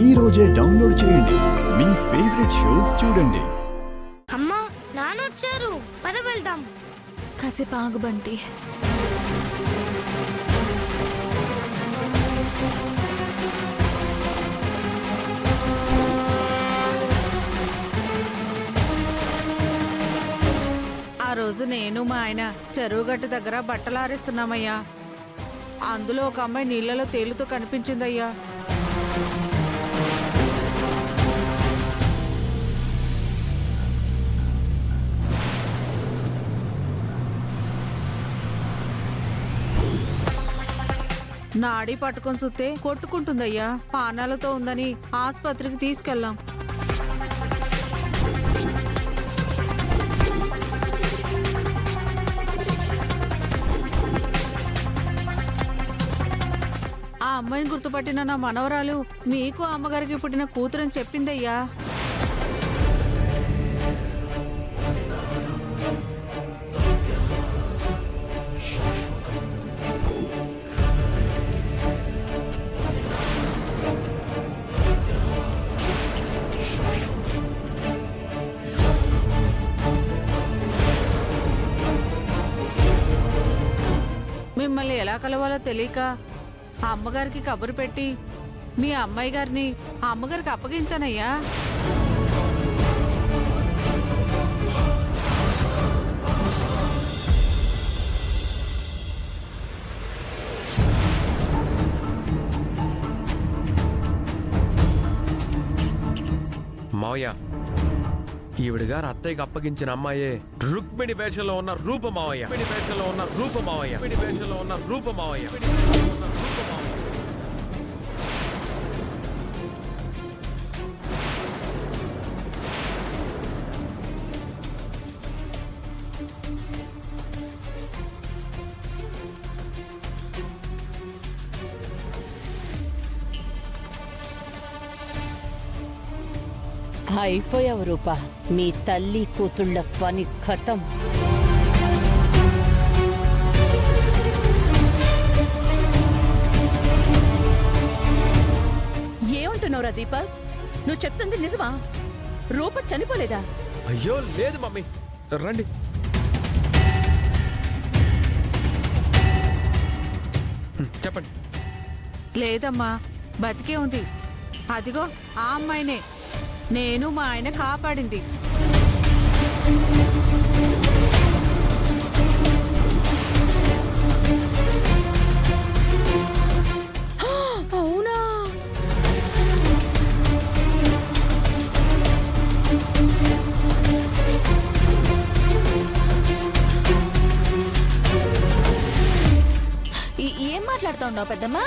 ఈ రోజే డౌన్లోడ్ చేయండి. మీ ఫేవరెట్ షోస్ చూడండి. అమ్మా నాన్న వచ్చారు, పద వెళ్దాం. కాసేపు ఆగు బంటి. ఆ రోజు నేను మా ఆయన చెరువు గట్టు దగ్గర బట్టలు ఆరేస్తున్నామయ్యా. అందులో ఒక అమ్మాయి నీళ్లలో తేలుతూ కనిపించిందయ్యా. నాడి పట్టుకొని సుత్తే కొట్టుకుంటుందయ్యా. పానాలతో ఉందని ఆసుపత్రికి తీసుకెళ్ళాం. ఆ అమ్మాయిని గుర్తుపట్టిన నా మనవరాలు మీకు అమ్మగారికి పుట్టిన కూతురని చెప్పిందయ్యా. మిమ్మల్ని ఎలా కలవాలో తెలియక ఆ అమ్మగారికి కబురు పెట్టి మీ అమ్మాయి గారిని ఆ అమ్మగారికి అప్పగించానయ్యా. మావయ్య, ఈవిడగారు అత్తయ్యకి అప్పగించిన అమ్మాయే రుక్మిణి వేషంలో ఉన్న రూప మావయ్య. వేషంలో ఉన్న రూప మావయ్య. వేషంలో ఉన్న రూప మావయ్య. అయిపోయావు రూపా, మీ తల్లి కూతుళ్ళ పని ఖతం. ఏమంటున్నావురా దీపక్? నువ్వు చెప్తుంది నిజమా? రూప చనిపోలేదా? అయ్యో లేదు మమ్మీ, రండి. చెప్పండి. లేదమ్మా, బతికే ఉంది. అదిగో ఆ అమ్మాయినే నేను మా ఆయన కాపాడింది. అవునా? ఏం మాట్లాడుతా ఉన్నావు పెద్దమ్మా?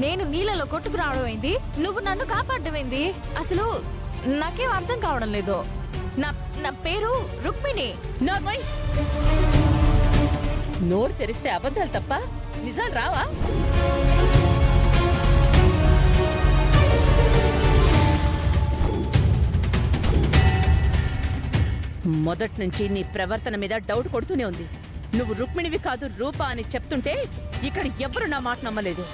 నేను నీళ్ళలో కొట్టుకు రావడం అయింది, నువ్వు నన్ను కాపాడమైంది. అసలు నాకేం అర్థం కావడం లేదు. నా పేరు రుక్మిణి. నార్మల్ నోరు తెరిస్తే అబద్ధాలు తప్ప నిజాలు రావా? మొదటి నుంచి నీ ప్రవర్తన మీద డౌట్ కొడుతూనే ఉంది. నువ్వు రుక్మిణివి కాదు రూపా అని చెప్తుంటే ఇక్కడ ఎవ్వరు నా మాట నమ్మలేదు.